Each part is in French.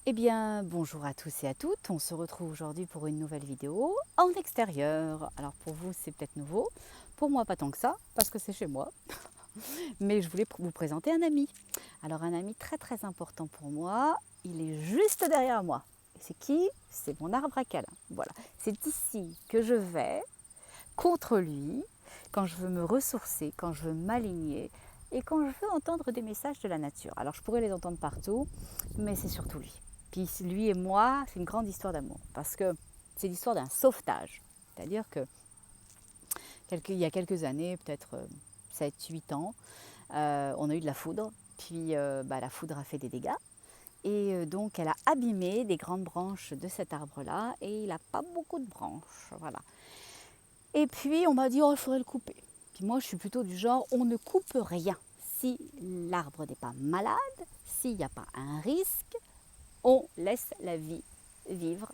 Eh bien, bonjour à tous et à toutes. On se retrouve aujourd'hui pour une nouvelle vidéo en extérieur. Alors pour vous, c'est peut-être nouveau. Pour moi, pas tant que ça, parce que c'est chez moi. Mais je voulais vous présenter un ami. Alors un ami très très important pour moi. Il est juste derrière moi. Et c'est qui? C'est mon arbre à câlin. Voilà. C'est ici que je vais contre lui quand je veux me ressourcer, quand je veux m'aligner et quand je veux entendre des messages de la nature. Alors je pourrais les entendre partout, mais c'est surtout lui. Puis lui et moi, c'est une grande histoire d'amour parce que c'est l'histoire d'un sauvetage. C'est-à-dire que il y a quelques années, peut-être 7-8 ans, on a eu de la foudre. Puis la foudre a fait des dégâts. Et donc elle a abîmé des grandes branches de cet arbre-là et il n'a pas beaucoup de branches. Voilà. Et puis on m'a dit, oh, il faudrait le couper. Puis moi, je suis plutôt du genre, on ne coupe rien. Si l'arbre n'est pas malade, s'il n'y a pas un risque, on laisse la vie vivre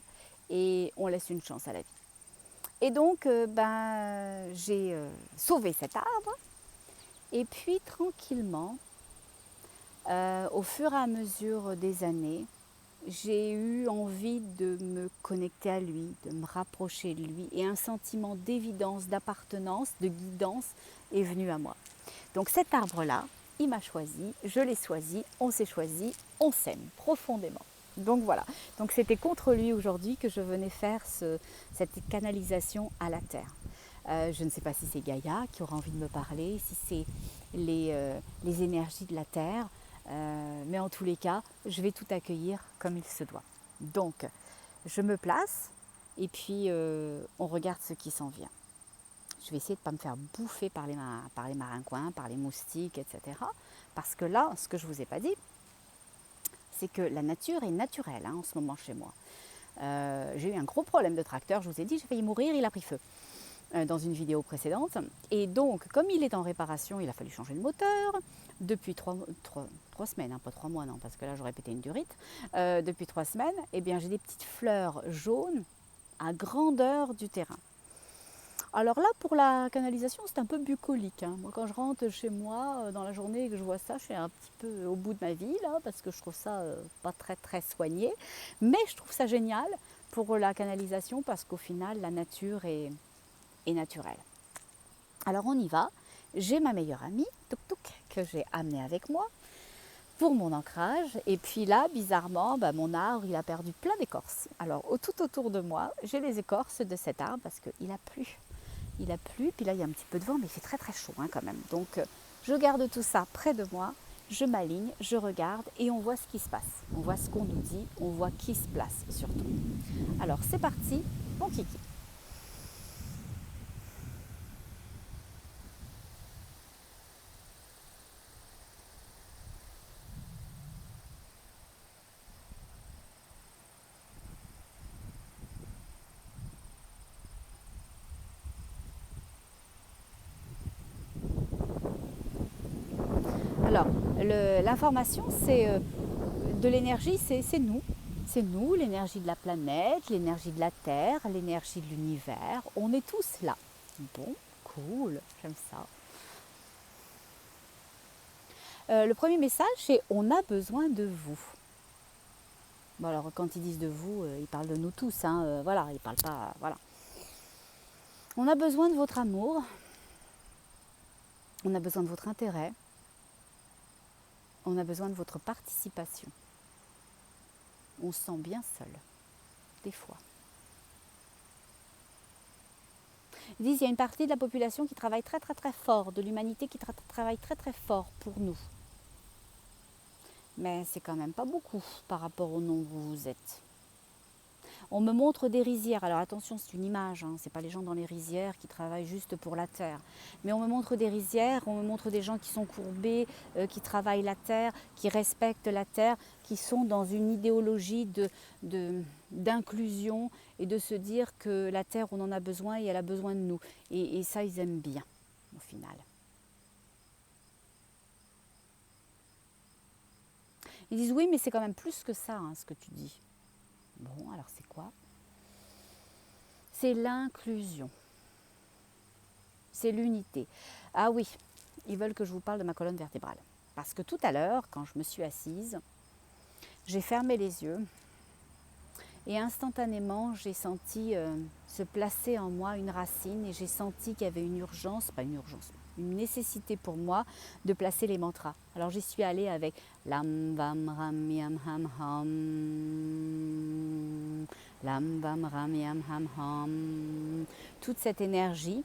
et on laisse une chance à la vie. Et donc, j'ai sauvé cet arbre. Et puis, tranquillement, au fur et à mesure des années, j'ai eu envie de me connecter à lui, de me rapprocher de lui. Et un sentiment d'évidence, d'appartenance, de guidance est venu à moi. Donc cet arbre-là, il m'a choisi, je l'ai choisi, on s'est choisi, on s'aime profondément. Donc voilà, donc c'était contre lui aujourd'hui que je venais faire cette canalisation à la terre. Je ne sais pas si c'est Gaïa qui aura envie de me parler, si c'est les énergies de la terre, mais en tous les cas, je vais tout accueillir comme il se doit. Donc, je me place et puis on regarde ce qui s'en vient. Je vais essayer de ne pas me faire bouffer par les marincouins, par les moustiques, etc. Parce que là, ce que je ne vous ai pas dit, c'est que la nature est naturelle en ce moment chez moi. J'ai eu un gros problème de tracteur, je vous ai dit, j'ai failli mourir, il a pris feu dans une vidéo précédente. Et donc, comme il est en réparation, il a fallu changer le moteur. Depuis 3 semaines, pas 3 mois, non, parce que là j'aurais pété une durite. Depuis 3 semaines, eh bien, j'ai des petites fleurs jaunes à grandeur du terrain. Alors là, pour la canalisation, c'est un peu bucolique. Moi, quand je rentre chez moi dans la journée et que je vois ça, je suis un petit peu au bout de ma vie, là, parce que je trouve ça pas très, très soigné. Mais je trouve ça génial pour la canalisation, parce qu'au final, la nature est naturelle. Alors, on y va. J'ai ma meilleure amie, Touk Touk, que j'ai amenée avec moi pour mon ancrage. Et puis là, bizarrement, mon arbre, il a perdu plein d'écorces. Alors, tout autour de moi, j'ai les écorces de cet arbre parce qu'il a plu. Il a plu, puis là il y a un petit peu de vent, mais il fait très très chaud quand même. Donc je garde tout ça près de moi, je m'aligne, je regarde et on voit ce qui se passe. On voit ce qu'on nous dit, on voit qui se place surtout. Alors c'est parti, mon kiki. Alors l'information, c'est de l'énergie, c'est nous. C'est nous, l'énergie de la planète, l'énergie de la Terre, l'énergie de l'univers. On est tous là. Bon, cool, j'aime ça. Le premier message, c'est on a besoin de vous. Bon, alors quand ils disent de vous, ils parlent de nous tous, voilà, ils parlent pas, voilà. On a besoin de votre amour, on a besoin de votre intérêt, on a besoin de votre participation. On se sent bien seul, des fois. Ils disent qu'il y a une partie de la population qui travaille très très très fort, de l'humanité qui travaille très très fort pour nous. Mais c'est quand même pas beaucoup par rapport au nombre où vous êtes. On me montre des rizières. Alors attention, c'est une image, c'est pas les gens dans les rizières qui travaillent juste pour la terre. Mais on me montre des rizières, on me montre des gens qui sont courbés, qui travaillent la terre, qui respectent la terre, qui sont dans une idéologie d'inclusion et de se dire que la terre, on en a besoin et elle a besoin de nous. Et ça, ils aiment bien, au final. Ils disent oui, mais c'est quand même plus que ça, ce que tu dis. Bon, alors c'est quoi? C'est l'inclusion. C'est l'unité. Ah oui, ils veulent que je vous parle de ma colonne vertébrale. Parce que tout à l'heure, quand je me suis assise, j'ai fermé les yeux Et instantanément, j'ai senti se placer en moi une racine et j'ai senti qu'il y avait une urgence, pas une urgence, une nécessité pour moi de placer les mantras. Alors j'y suis allée avec Lam Vam Ram Yam Ham Ham, Lam Vam Ram Yam Ham Ham. Toute cette énergie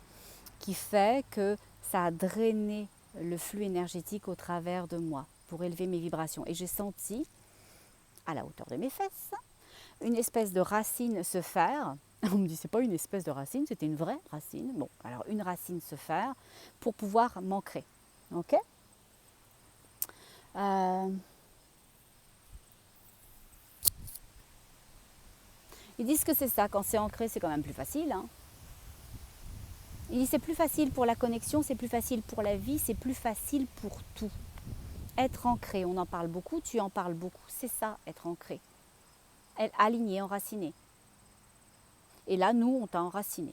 qui fait que ça a drainé le flux énergétique au travers de moi pour élever mes vibrations. Et j'ai senti, à la hauteur de mes fesses, une espèce de racine se faire. On me dit c'est pas une espèce de racine, c'était une vraie racine. Bon, alors une racine se faire pour pouvoir m'ancrer. Ok. Ils disent que c'est ça, quand c'est ancré, c'est quand même plus facile. Hein. Ils disent c'est plus facile pour la connexion, c'est plus facile pour la vie, c'est plus facile pour tout. Être ancré, on en parle beaucoup, tu en parles beaucoup, c'est ça, être ancré. Aligné, enraciné. Et là, nous, on t'a enraciné.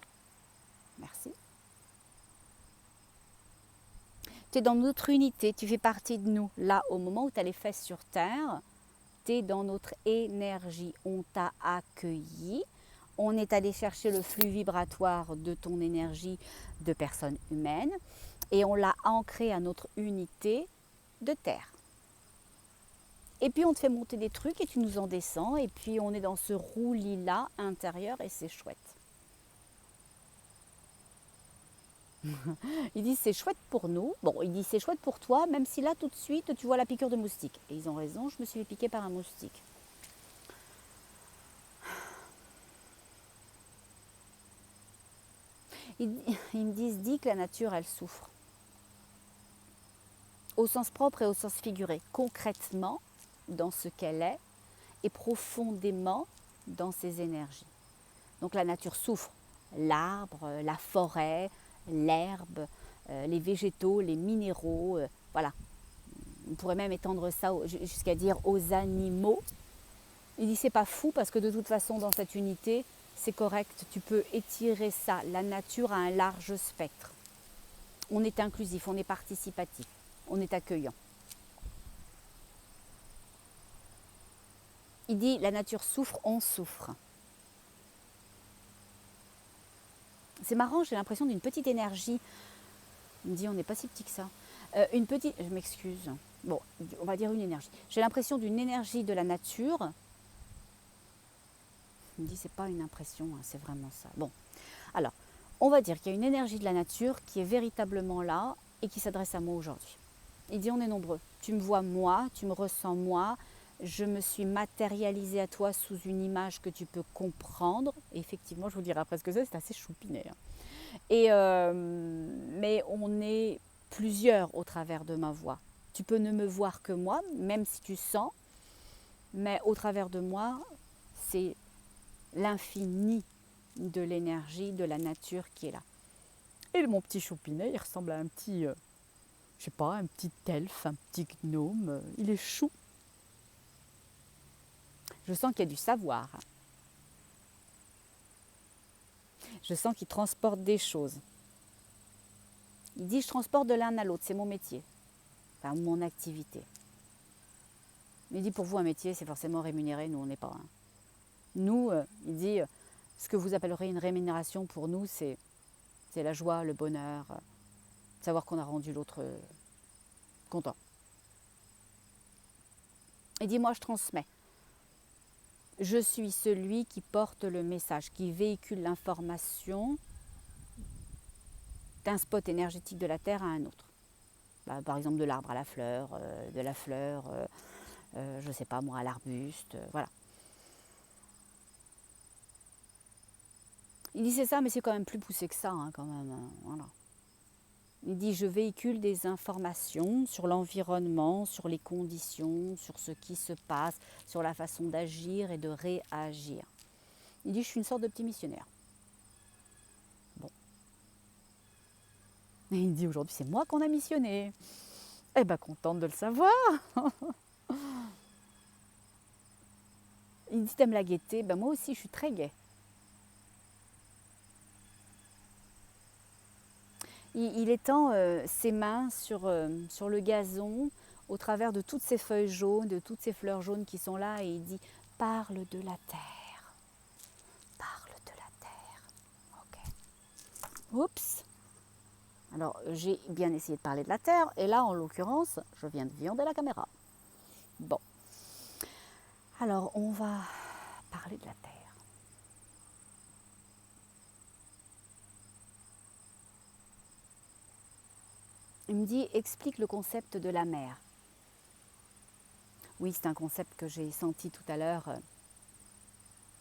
Merci. Tu es dans notre unité, tu fais partie de nous. Là, au moment où tu as les fesses sur terre, tu es dans notre énergie. On t'a accueilli. On est allé chercher le flux vibratoire de ton énergie de personne humaine et on l'a ancré à notre unité de terre. Et puis on te fait monter des trucs et tu nous en descends et puis on est dans ce roulis-là intérieur et c'est chouette. Ils disent c'est chouette pour nous. Bon, ils disent c'est chouette pour toi, même si là tout de suite tu vois la piqûre de moustique. Et ils ont raison, je me suis fait piquer par un moustique. Ils me disent dis que la nature elle souffre. Au sens propre et au sens figuré. Concrètement, dans ce qu'elle est et profondément dans ses énergies. Donc la nature souffre. L'arbre, la forêt, l'herbe, les végétaux, les minéraux, voilà. On pourrait même étendre ça jusqu'à dire aux animaux. Il dit c'est pas fou parce que de toute façon dans cette unité, c'est correct, tu peux étirer ça. La nature a un large spectre. On est inclusif, on est participatif, on est accueillant. Il dit la nature souffre, on souffre. C'est marrant, j'ai l'impression d'une petite énergie. Il me dit on n'est pas si petit que ça. Une petite, je m'excuse. Bon, on va dire une énergie. J'ai l'impression d'une énergie de la nature. Il me dit c'est pas une impression, hein, c'est vraiment ça. Bon, alors on va dire qu'il y a une énergie de la nature qui est véritablement là et qui s'adresse à moi aujourd'hui. Il dit on est nombreux. Tu me vois moi, tu me ressens moi. Je me suis matérialisée à toi sous une image que tu peux comprendre. Et effectivement, je vous dirai après ce que c'est assez choupinet. Hein. Mais on est plusieurs au travers de ma voix. Tu peux ne me voir que moi, même si tu sens, mais au travers de moi, c'est l'infini de l'énergie, de la nature qui est là. Et mon petit choupinet, il ressemble à un petit, je sais pas, un petit elfe, un petit gnome. Il est chou. Je sens qu'il y a du savoir. Je sens qu'il transporte des choses. Il dit je transporte de l'un à l'autre, c'est mon métier, enfin mon activité. Il dit pour vous un métier c'est forcément rémunéré, nous on n'est pas. Hein. Nous, il dit ce que vous appellerez une rémunération pour nous c'est la joie, le bonheur, savoir qu'on a rendu l'autre content. Il dit moi je transmets. Je suis celui qui porte le message, qui véhicule l'information d'un spot énergétique de la Terre à un autre. Bah, par exemple de l'arbre à la fleur, de la fleur, je ne sais pas moi, à l'arbuste, voilà. Il dit c'est ça, mais c'est quand même plus poussé que ça, hein, quand même. Hein, voilà. Il dit je véhicule des informations sur l'environnement, sur les conditions, sur ce qui se passe, sur la façon d'agir et de réagir. Il dit je suis une sorte de petit missionnaire. Bon. Et il dit aujourd'hui c'est moi qu'on a missionné. Eh bien contente de le savoir. Il dit t'aimes la gaieté, ben moi aussi je suis très gaie. Il étend ses mains sur le gazon au travers de toutes ces feuilles jaunes, de toutes ces fleurs jaunes qui sont là et il dit parle de la terre. Oups. Alors, j'ai bien essayé de parler de la Terre, et là, en l'occurrence, je viens de viander la caméra. Bon. Alors, on va parler de la Terre. Il me dit, explique le concept de la mer. Oui, c'est un concept que j'ai senti tout à l'heure.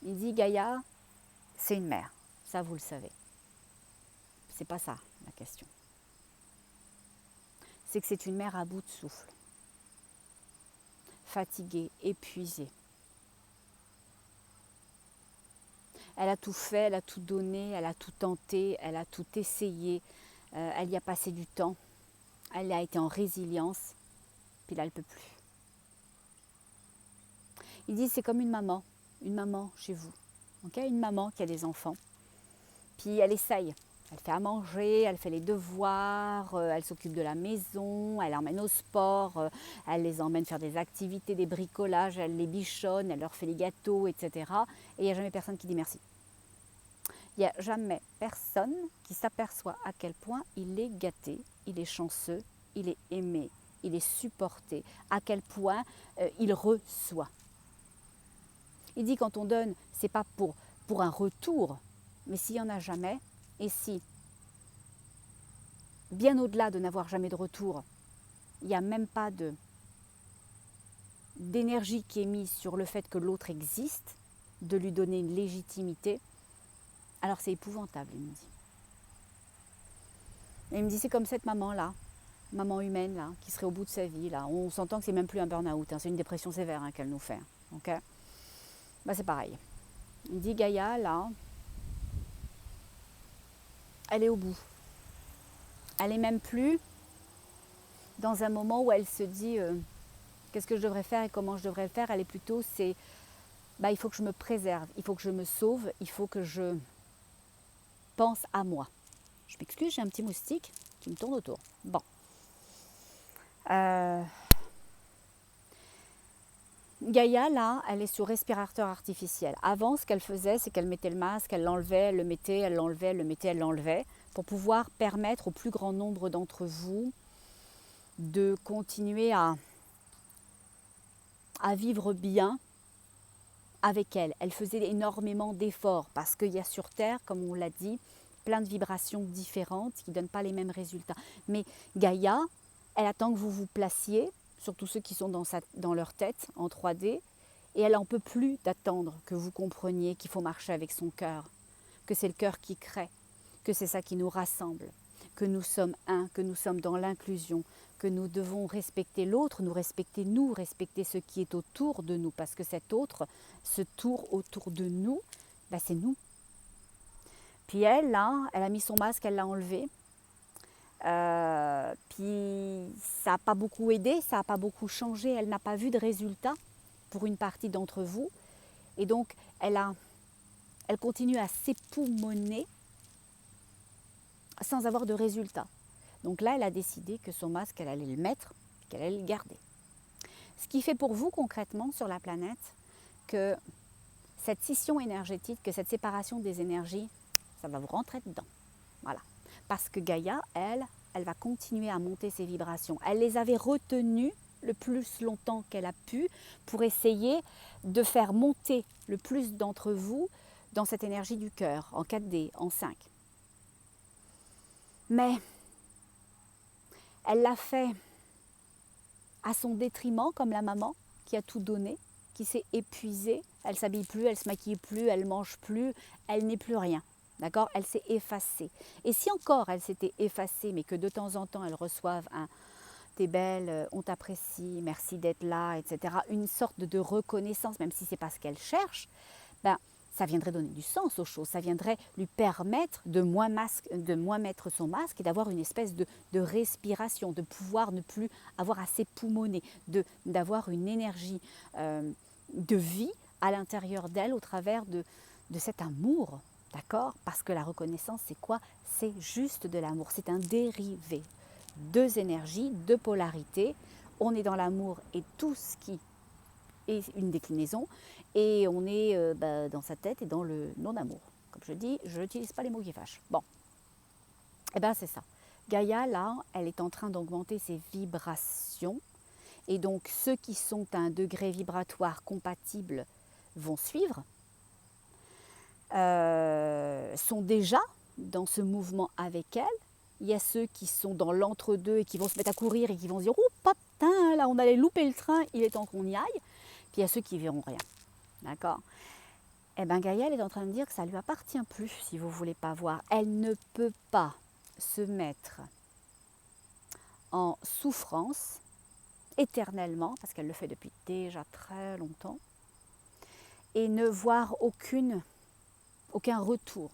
Il dit, Gaïa, c'est une mer. Ça, vous le savez. C'est pas ça, la question. C'est que c'est une mer à bout de souffle. Fatiguée, épuisée. Elle a tout fait, elle a tout donné, elle a tout tenté, elle a tout essayé. Elle y a passé du temps. Elle a été en résilience. Puis là, elle ne peut plus. Il dit c'est comme une maman chez vous. Okay, une maman qui a des enfants. Puis elle essaye. Elle fait à manger, elle fait les devoirs, elle s'occupe de la maison, elle emmène au sport, elle les emmène faire des activités, des bricolages, elle les bichonne, elle leur fait les gâteaux, etc. Et il n'y a jamais personne qui dit merci. Il n'y a jamais personne qui s'aperçoit à quel point il est gâté, il est chanceux, il est aimé, il est supporté, à quel point il reçoit. Il dit quand on donne, ce n'est pas pour un retour, mais s'il n'y en a jamais, et si, bien au-delà de n'avoir jamais de retour, il n'y a même pas d'énergie qui est mise sur le fait que l'autre existe, de lui donner une légitimité, alors c'est épouvantable, il me dit. Et il me dit, c'est comme cette maman-là, maman humaine, là, qui serait au bout de sa vie. Là. On s'entend que c'est même plus un burn-out, hein, c'est une dépression sévère hein, qu'elle nous fait. Okay, bah, c'est pareil. Il dit, Gaïa, là, elle est au bout. Elle n'est même plus dans un moment où elle se dit qu'est-ce que je devrais faire et comment je devrais le faire. Elle est plutôt, il faut que je me préserve, il faut que je me sauve, il faut que je pense à moi. Je m'excuse, j'ai un petit moustique qui me tourne autour. Bon. Gaïa, là, elle est sur respirateur artificiel. Avant, ce qu'elle faisait, c'est qu'elle mettait le masque, elle l'enlevait, elle le mettait, elle l'enlevait, elle le mettait, elle l'enlevait, pour pouvoir permettre au plus grand nombre d'entre vous de continuer à vivre bien avec elle. Elle faisait énormément d'efforts parce qu'il y a sur Terre, comme on l'a dit, plein de vibrations différentes qui ne donnent pas les mêmes résultats. Mais Gaïa, elle attend que vous vous placiez, surtout ceux qui sont dans leur tête en 3D, et elle n'en peut plus d'attendre que vous compreniez qu'il faut marcher avec son cœur, que c'est le cœur qui crée, que c'est ça qui nous rassemble, que nous sommes un, que nous sommes dans l'inclusion, que nous devons respecter l'autre, nous respecter nous, respecter ce qui est autour de nous, parce que cet autre, ce tour autour de nous, c'est nous. Puis elle, là, elle a mis son masque, elle l'a enlevé. Puis ça n'a pas beaucoup aidé, ça n'a pas beaucoup changé, elle n'a pas vu de résultat pour une partie d'entre vous. Et donc, elle continue à s'époumoner sans avoir de résultat. Donc là, elle a décidé que son masque, elle allait le mettre, qu'elle allait le garder. Ce qui fait pour vous concrètement sur la planète que cette scission énergétique, que cette séparation des énergies, ça va vous rentrer dedans. Voilà. Parce que Gaïa, elle va continuer à monter ses vibrations. Elle les avait retenues le plus longtemps qu'elle a pu pour essayer de faire monter le plus d'entre vous dans cette énergie du cœur, en 4D, en 5. Mais elle l'a fait à son détriment, comme la maman qui a tout donné, qui s'est épuisée. Elle ne s'habille plus, elle ne se maquille plus, elle ne mange plus, elle n'est plus rien. D'accord? Elle s'est effacée. Et si encore elle s'était effacée, mais que de temps en temps elle reçoive un « t'es belle, on t'apprécie, merci d'être là », etc., une sorte de reconnaissance, même si ce n'est pas ce qu'elle cherche, ça viendrait donner du sens aux choses, ça viendrait lui permettre de moins mettre son masque et d'avoir une espèce de respiration, de pouvoir ne plus avoir à s'époumoner, d'avoir une énergie de vie à l'intérieur d'elle au travers de cet amour, d'accord? Parce que la reconnaissance, c'est quoi? C'est juste de l'amour, c'est un dérivé. Deux énergies, deux polarités, on est dans l'amour et tout ce qui est une déclinaison, et on est dans sa tête et dans le non-amour. Comme je dis, je n'utilise pas les mots qui fâchent. Bon. Eh bien, c'est ça. Gaïa, là, elle est en train d'augmenter ses vibrations. Et donc, ceux qui sont à un degré vibratoire compatible vont suivre, sont déjà dans ce mouvement avec elle. Il y a ceux qui sont dans l'entre-deux et qui vont se mettre à courir et qui vont se dire « Oh, putain, là, on allait louper le train, il est temps qu'on y aille ». Puis il y a ceux qui ne verront rien. D'accord ? Eh bien, Gaïa, elle est en train de dire que ça ne lui appartient plus, si vous ne voulez pas voir. Elle ne peut pas se mettre en souffrance éternellement, parce qu'elle le fait depuis déjà très longtemps, et ne voir aucun retour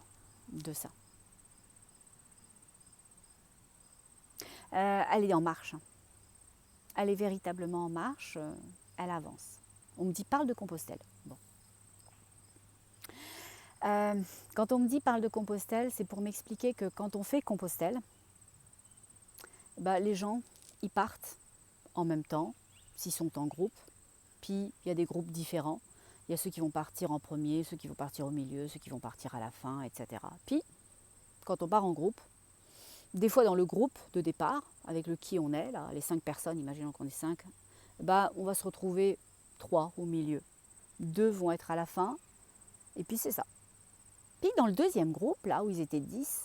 de ça. Elle est en marche. Elle est véritablement en marche, elle avance. On me dit parle de Compostelle. Bon. Quand on me dit parle de Compostelle, c'est pour m'expliquer que quand on fait Compostelle, bah, les gens, ils partent en même temps, s'ils sont en groupe. Puis il y a des groupes différents. Il y a ceux qui vont partir en premier, ceux qui vont partir au milieu, ceux qui vont partir à la fin, etc. Puis, quand on part en groupe, des fois dans le groupe de départ, avec le qui on est, là, les 5 personnes, imaginons qu'on est 5, bah, on va se retrouver 3 au milieu. 2 vont être à la fin, et puis c'est ça. Puis dans le deuxième groupe, là où ils étaient 10,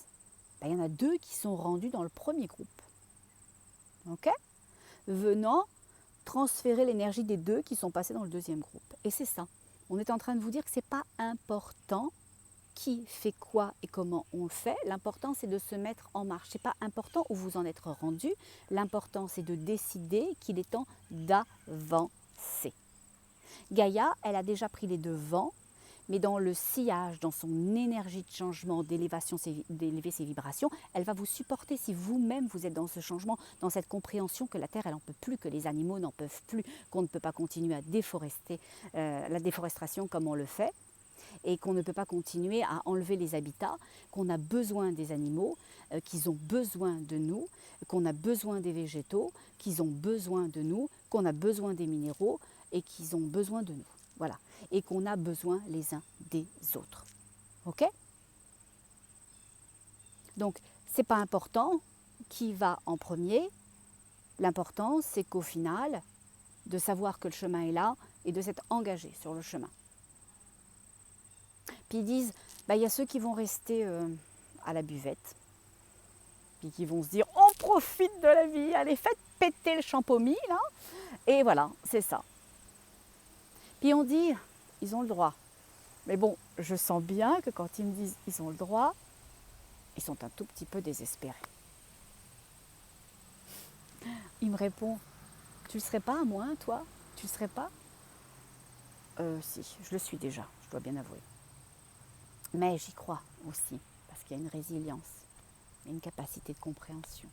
bah, il y en a 2 qui sont rendus dans le premier groupe. Ok ? Venant transférer l'énergie des 2 qui sont passés dans le deuxième groupe. Et c'est ça. On est en train de vous dire que ce n'est pas important qui fait quoi et comment on le fait. L'important, c'est de se mettre en marche. Ce n'est pas important où vous en êtes rendu. L'important, c'est de décider qu'il est temps d'avancer. Gaïa, elle a déjà pris les devants, mais dans le sillage, dans son énergie de changement, d'élever ses vibrations, elle va vous supporter si vous-même vous êtes dans ce changement, dans cette compréhension que la Terre, elle n'en peut plus, que les animaux n'en peuvent plus, qu'on ne peut pas continuer à déforester, la déforestation comme on le fait, et qu'on ne peut pas continuer à enlever les habitats, qu'on a besoin des animaux, qu'ils ont besoin de nous, qu'on a besoin des végétaux, qu'ils ont besoin de nous, qu'on a besoin des minéraux et qu'ils ont besoin de nous. Voilà. Et qu'on a besoin les uns des autres. Ok ? Donc, ce n'est pas important qui va en premier. L'important, c'est qu'au final, de savoir que le chemin est là et de s'être engagé sur le chemin. Puis ils disent, il y a ceux qui vont rester à la buvette, puis qui vont se dire, on profite de la vie, allez, faites péter le champomis, là. Et voilà, c'est ça. Puis on dit, ils ont le droit. Mais bon, je sens bien que quand ils me disent ils ont le droit, ils sont un tout petit peu désespérés. Il me répond, tu ne le serais pas à moi, toi ? Tu ne le serais pas ? Si, je le suis déjà, je dois bien avouer. Mais j'y crois aussi, parce qu'il y a une résilience, une capacité de compréhension.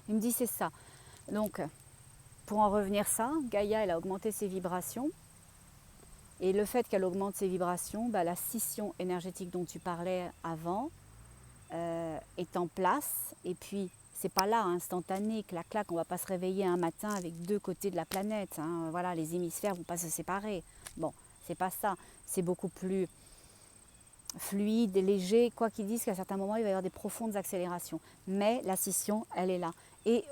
Il me dit c'est ça. Donc, pour en revenir ça, Gaïa, elle a augmenté ses vibrations. Et le fait qu'elle augmente ses vibrations, la scission énergétique dont tu parlais avant est en place. Et puis, c'est pas là, instantané, clac, on va pas se réveiller un matin avec 2 côtés de la planète. Hein. Voilà, les hémisphères vont pas se séparer. Bon, c'est pas ça. C'est beaucoup plus fluide, léger, quoi qu'ils disent qu'à certains moments, il va y avoir des profondes accélérations. Mais la scission, elle est là. Et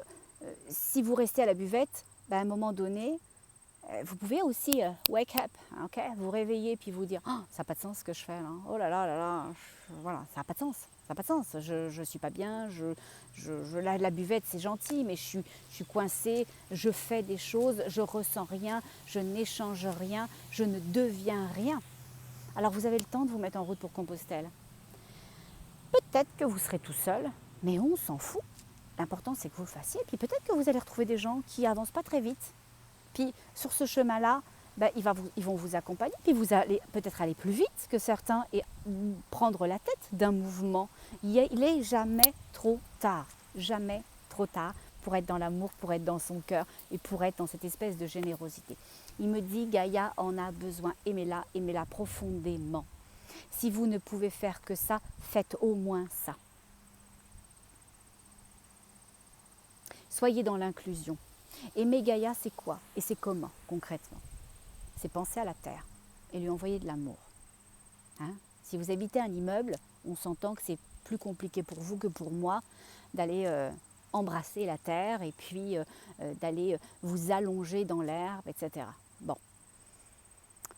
si vous restez à la buvette, à un moment donné, vous pouvez aussi wake up, okay, vous réveiller puis vous dire oh, ça n'a pas de sens ce que je fais là, oh là là là là, voilà, ça n'a pas de sens, ça n'a pas de sens, je ne suis pas bien, la buvette c'est gentil mais je suis coincée, je fais des choses, je ressens rien, je n'échange rien, je ne deviens rien. Alors vous avez le temps de vous mettre en route pour Compostelle. Peut-être que vous serez tout seul, mais on s'en fout. L'important c'est que vous le fassiez, puis peut-être que vous allez retrouver des gens qui avancent pas très vite. Puis sur ce chemin-là, ils vont vous accompagner, puis vous allez peut-être aller plus vite que certains et prendre la tête d'un mouvement. Il n'est jamais trop tard pour être dans l'amour, pour être dans son cœur et pour être dans cette espèce de générosité. Il me dit, Gaïa en a besoin, aimez-la profondément. Si vous ne pouvez faire que ça, faites au moins ça. Soyez dans l'inclusion. Aimer Gaïa, c'est quoi et c'est comment concrètement ? C'est penser à la Terre et lui envoyer de l'amour. Hein ? Si vous habitez un immeuble, on s'entend que c'est plus compliqué pour vous que pour moi d'aller embrasser la terre et puis d'aller vous allonger dans l'herbe, etc. Bon.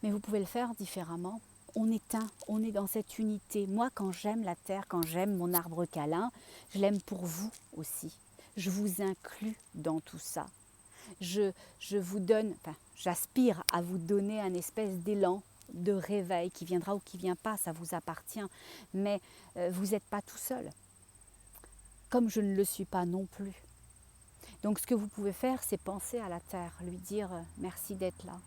Mais vous pouvez le faire différemment. On est un, on est dans cette unité. Moi, quand j'aime la terre, quand j'aime mon arbre câlin, je l'aime pour vous aussi. Je vous inclus dans tout ça. Je vous donne, enfin, j'aspire à vous donner un espèce d'élan de réveil qui viendra ou qui ne vient pas, ça vous appartient. Mais vous n'êtes pas tout seul, comme je ne le suis pas non plus. Donc ce que vous pouvez faire, c'est penser à la terre, lui dire merci d'être là.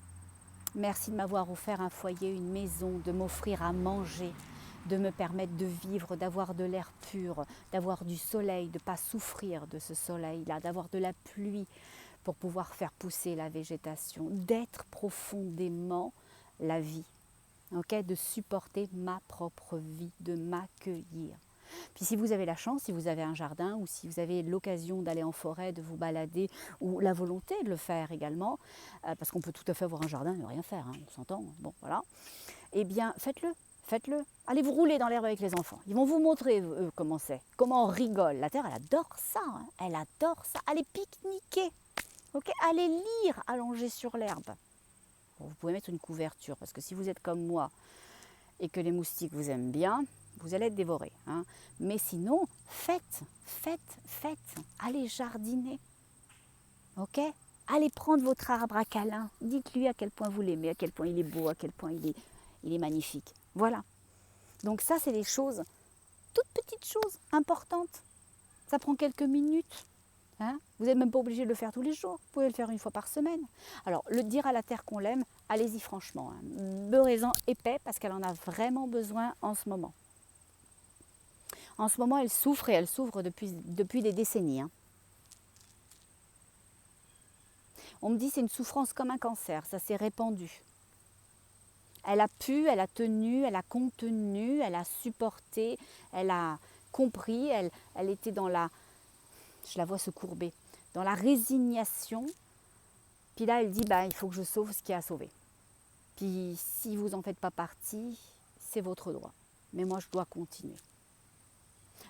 Merci de m'avoir offert un foyer, une maison, de m'offrir à manger, de me permettre de vivre, d'avoir de l'air pur, d'avoir du soleil, de ne pas souffrir de ce soleil-là, d'avoir de la pluie pour pouvoir faire pousser la végétation, d'être profondément la vie, okay, de supporter ma propre vie, de m'accueillir. Puis si vous avez la chance, si vous avez un jardin ou si vous avez l'occasion d'aller en forêt, de vous balader ou la volonté de le faire également, parce qu'on peut tout à fait avoir un jardin et ne rien faire, hein, on s'entend, bon voilà, eh bien faites-le, faites-le. Allez vous rouler dans l'herbe avec les enfants, ils vont vous montrer comment c'est, comment on rigole. La terre, elle adore ça, hein, elle adore ça. Allez pique-niquer, okay, allez lire allongé sur l'herbe. Bon, vous pouvez mettre une couverture, parce que si vous êtes comme moi et que les moustiques vous aiment bien, vous allez être dévoré. Hein. Mais sinon, faites. Allez jardiner. Ok? Allez prendre votre arbre à câlin. Dites-lui à quel point vous l'aimez, à quel point il est beau, à quel point il est magnifique. Voilà. Donc ça, c'est des choses, toutes petites choses importantes. Ça prend quelques minutes. Hein? Vous n'êtes même pas obligé de le faire tous les jours. Vous pouvez le faire une fois par semaine. Alors, le dire à la terre qu'on l'aime, allez-y franchement. Hein. Beurrez-en épais parce qu'elle en a vraiment besoin en ce moment. En ce moment, elle souffre et elle souffre depuis des décennies. Hein. On me dit que c'est une souffrance comme un cancer, ça s'est répandu. Elle a pu, elle a tenu, elle a contenu, elle a supporté, elle a compris, elle était dans la, je la vois se courber, dans la résignation. Puis là, elle dit, bah, il faut que je sauve ce qui a sauvé. Puis si vous n'en faites pas partie, c'est votre droit. Mais moi, je dois continuer.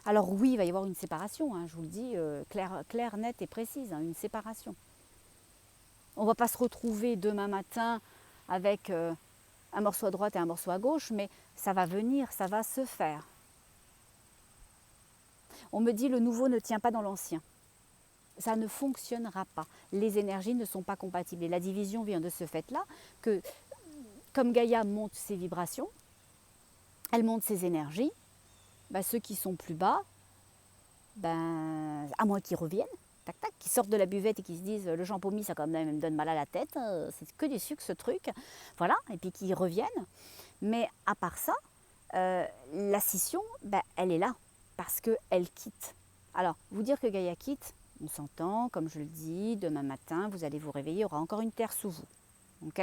Alors oui, il va y avoir une séparation, hein, je vous le dis, claire, nette et précise, hein, une séparation. On ne va pas se retrouver demain matin avec un morceau à droite et un morceau à gauche, mais ça va venir, ça va se faire. On me dit le nouveau ne tient pas dans l'ancien. Ça ne fonctionnera pas. Les énergies ne sont pas compatibles. Et la division vient de ce fait-là que, comme Gaïa monte ses vibrations, elle monte ses énergies, bah, ceux qui sont plus bas, ben, à moins qu'ils reviennent, tac tac, qui sortent de la buvette et qui se disent le champomis ça quand même me donne mal à la tête, c'est que du sucre ce truc, voilà, et puis qui reviennent. Mais à part ça, la scission, ben, elle est là parce qu'elle quitte. Alors, vous dire que Gaïa quitte, on s'entend, comme je le dis, demain matin, vous allez vous réveiller, il y aura encore une terre sous vous. Ok ?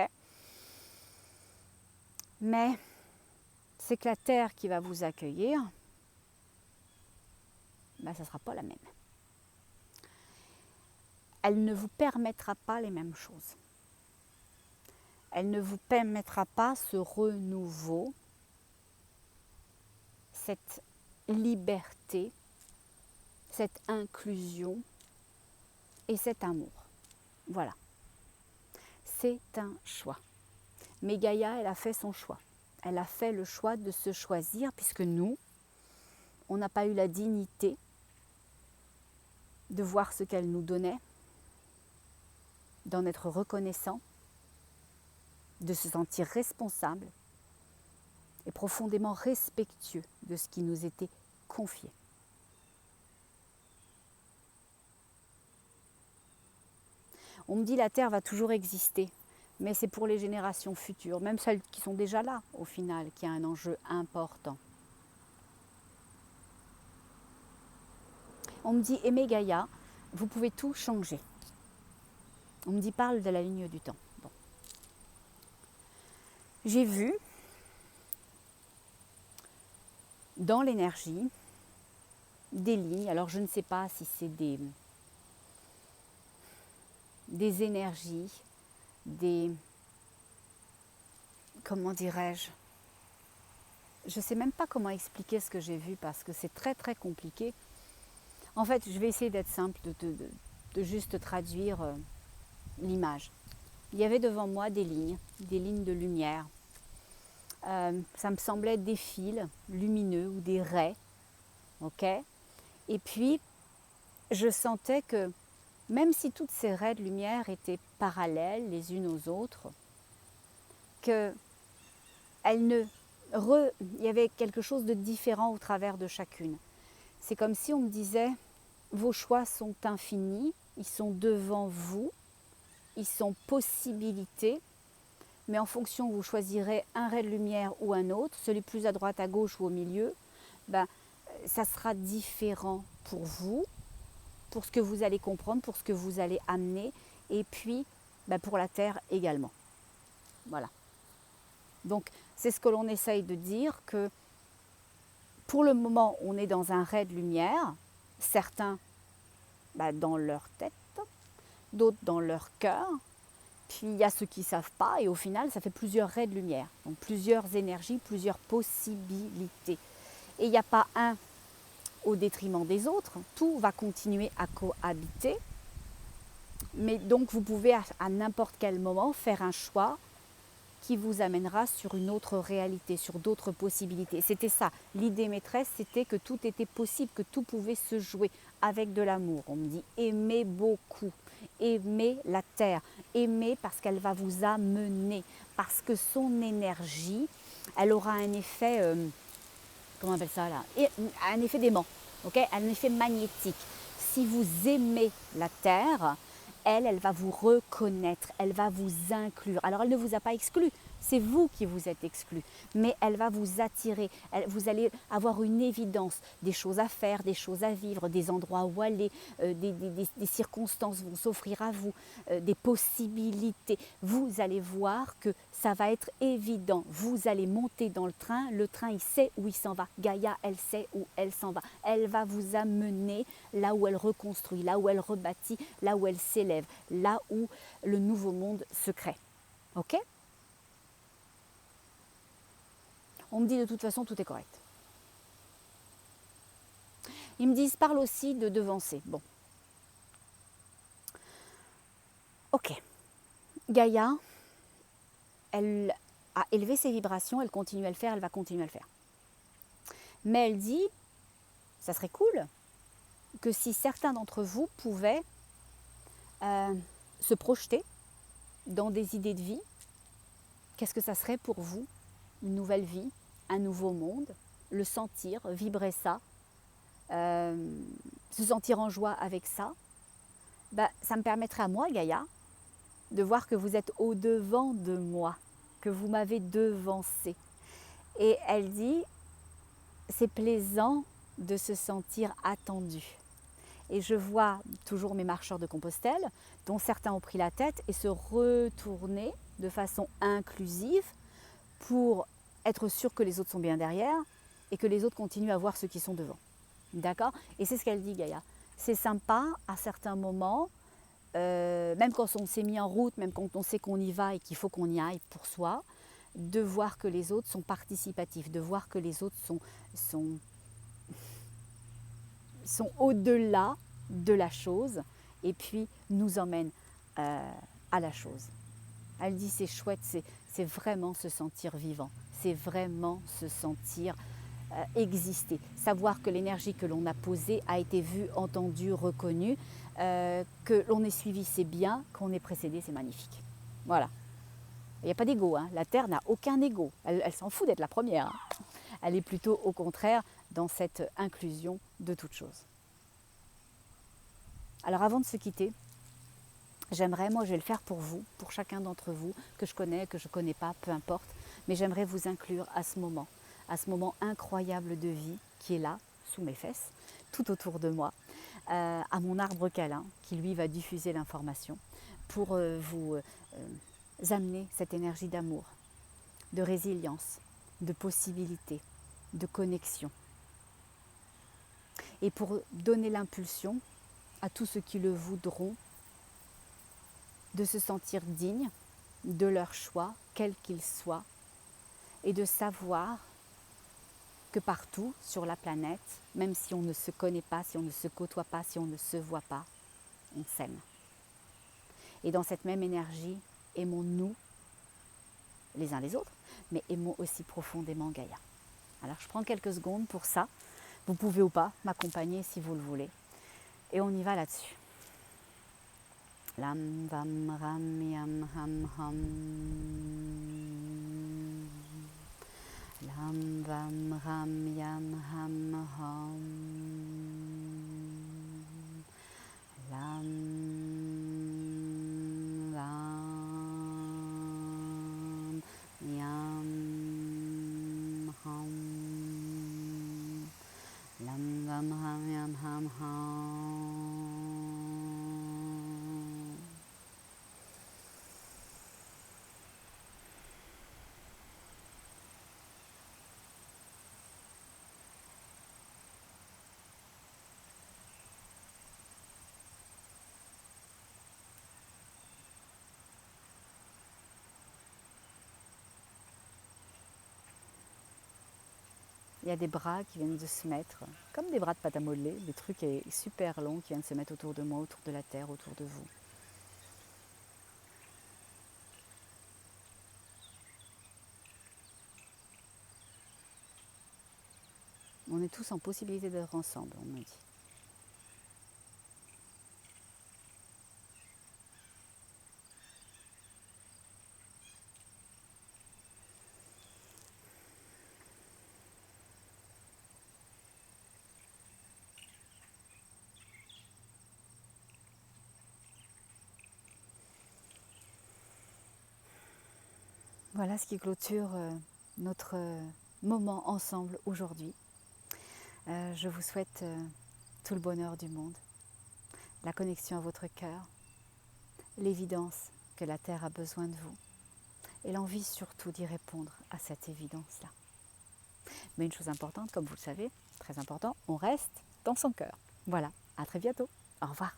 Mais c'est que la terre qui va vous accueillir, ben, ça ne sera pas la même. Elle ne vous permettra pas les mêmes choses. Elle ne vous permettra pas ce renouveau, cette liberté, cette inclusion et cet amour. Voilà. C'est un choix. Mais Gaïa, elle a fait son choix. Elle a fait le choix de se choisir puisque nous, on n'a pas eu la dignité de voir ce qu'elle nous donnait, d'en être reconnaissant, de se sentir responsable et profondément respectueux de ce qui nous était confié. On me dit la Terre va toujours exister, mais c'est pour les générations futures, même celles qui sont déjà là au final, qui a un enjeu important. On me dit aimer Gaïa, vous pouvez tout changer. On me dit parle de la ligne du temps. Bon. J'ai vu dans l'énergie des lignes, alors je ne sais pas si c'est des énergies, comment dirais-je, je ne sais même pas comment expliquer ce que j'ai vu parce que c'est très très compliqué. En fait, je vais essayer d'être simple, de juste traduire l'image. Il y avait devant moi des lignes de lumière. Ça me semblait des fils lumineux ou des raies. Ok. Et puis, je sentais que même si toutes ces raies de lumière étaient parallèles les unes aux autres, il y avait quelque chose de différent au travers de chacune. C'est comme si on me disait, vos choix sont infinis, ils sont devant vous, ils sont possibilités, mais en fonction vous choisirez un ray de lumière ou un autre, celui plus à droite, à gauche ou au milieu, ben, ça sera différent pour vous, pour ce que vous allez comprendre, pour ce que vous allez amener, et puis ben, pour la Terre également. Voilà. Donc c'est ce que l'on essaye de dire, que pour le moment on est dans un ray de lumière, certains ben, dans leur tête, d'autres dans leur cœur, puis il y a ceux qui ne savent pas, et au final ça fait plusieurs raies de lumière, donc plusieurs énergies, plusieurs possibilités. Et il n'y a pas un au détriment des autres, tout va continuer à cohabiter, mais donc vous pouvez à n'importe quel moment faire un choix qui vous amènera sur une autre réalité, sur d'autres possibilités. C'était ça, l'idée maîtresse, c'était que tout était possible, que tout pouvait se jouer avec de l'amour. On me dit aimez beaucoup, aimez la terre, aimez parce qu'elle va vous amener, parce que son énergie, elle aura un effet, comment on appelle ça là, un effet d'aimant, okay, un effet magnétique. Si vous aimez la terre, elle va vous reconnaître, elle va vous inclure. Alors elle ne vous a pas exclu, c'est vous qui vous êtes exclu, mais elle va vous attirer, vous allez avoir une évidence, des choses à faire, des choses à vivre, des endroits où aller, des circonstances vont s'offrir à vous, des possibilités. Vous allez voir que ça va être évident, vous allez monter dans le train il sait où il s'en va, Gaïa elle sait où elle s'en va, elle va vous amener là où elle reconstruit, là où elle rebâtit, là où elle s'élève, là où le nouveau monde se crée. Ok ? On me dit de toute façon tout est correct. Ils me disent parle aussi de devancer. Bon. Ok. Gaïa, elle a élevé ses vibrations, elle continue à le faire, elle va continuer à le faire. Mais elle dit, ça serait cool que si certains d'entre vous pouvaient se projeter dans des idées de vie, qu'est-ce que ça serait pour vous? Une nouvelle vie, un nouveau monde, le sentir, vibrer ça, se sentir en joie avec ça, bah, ça me permettrait à moi, Gaïa, de voir que vous êtes au-devant de moi, que vous m'avez devancé. Et elle dit, c'est plaisant de se sentir attendu. Et je vois toujours mes marcheurs de Compostelle, dont certains ont pris la tête et se retourner de façon inclusive pour être sûr que les autres sont bien derrière et que les autres continuent à voir ceux qui sont devant. D'accord? Et c'est ce qu'elle dit, Gaïa. C'est sympa à certains moments, même quand on s'est mis en route, même quand on sait qu'on y va et qu'il faut qu'on y aille pour soi, de voir que les autres sont participatifs, de voir que les autres sont au-delà de la chose et puis nous emmènent à la chose. Elle dit c'est chouette, c'est vraiment se sentir vivant, c'est vraiment se sentir exister, savoir que l'énergie que l'on a posée a été vue, entendue, reconnue, que l'on est suivi c'est bien, qu'on est précédé c'est magnifique. Voilà. Il n'y a pas d'ego, hein. La Terre n'a aucun ego, elle s'en fout d'être la première. Hein. Elle est plutôt au contraire dans cette inclusion de toutes choses. Alors avant de se quitter, j'aimerais, moi je vais le faire pour vous, pour chacun d'entre vous, que je connais, que je ne connais pas, peu importe, mais j'aimerais vous inclure à ce moment incroyable de vie qui est là, sous mes fesses, tout autour de moi, à mon arbre câlin, qui lui va diffuser l'information, pour vous amener cette énergie d'amour, de résilience, de possibilité, de connexion. Et pour donner l'impulsion à tous ceux qui le voudront, de se sentir dignes de leur choix, quel qu'il soit, et de savoir que partout sur la planète, même si on ne se connaît pas, si on ne se côtoie pas, si on ne se voit pas, on s'aime. Et dans cette même énergie, aimons-nous les uns les autres, mais aimons aussi profondément Gaïa. Alors je prends quelques secondes pour ça. Vous pouvez ou pas m'accompagner si vous le voulez. Et on y va là-dessus. Lam vam ram yam ham ham. Lam vam ram yam ham ham. Lam vam yam ham. Lam vam ham yam ham ham. Il y a des bras qui viennent de se mettre, comme des bras de pâte à modeler, des trucs super longs qui viennent se mettre autour de moi, autour de la terre, autour de vous. On est tous en possibilité d'être ensemble, on me dit. Voilà ce qui clôture notre moment ensemble aujourd'hui. Je vous souhaite tout le bonheur du monde, la connexion à votre cœur, l'évidence que la Terre a besoin de vous et l'envie surtout d'y répondre à cette évidence-là. Mais une chose importante, comme vous le savez, très important, on reste dans son cœur. Voilà, à très bientôt. Au revoir.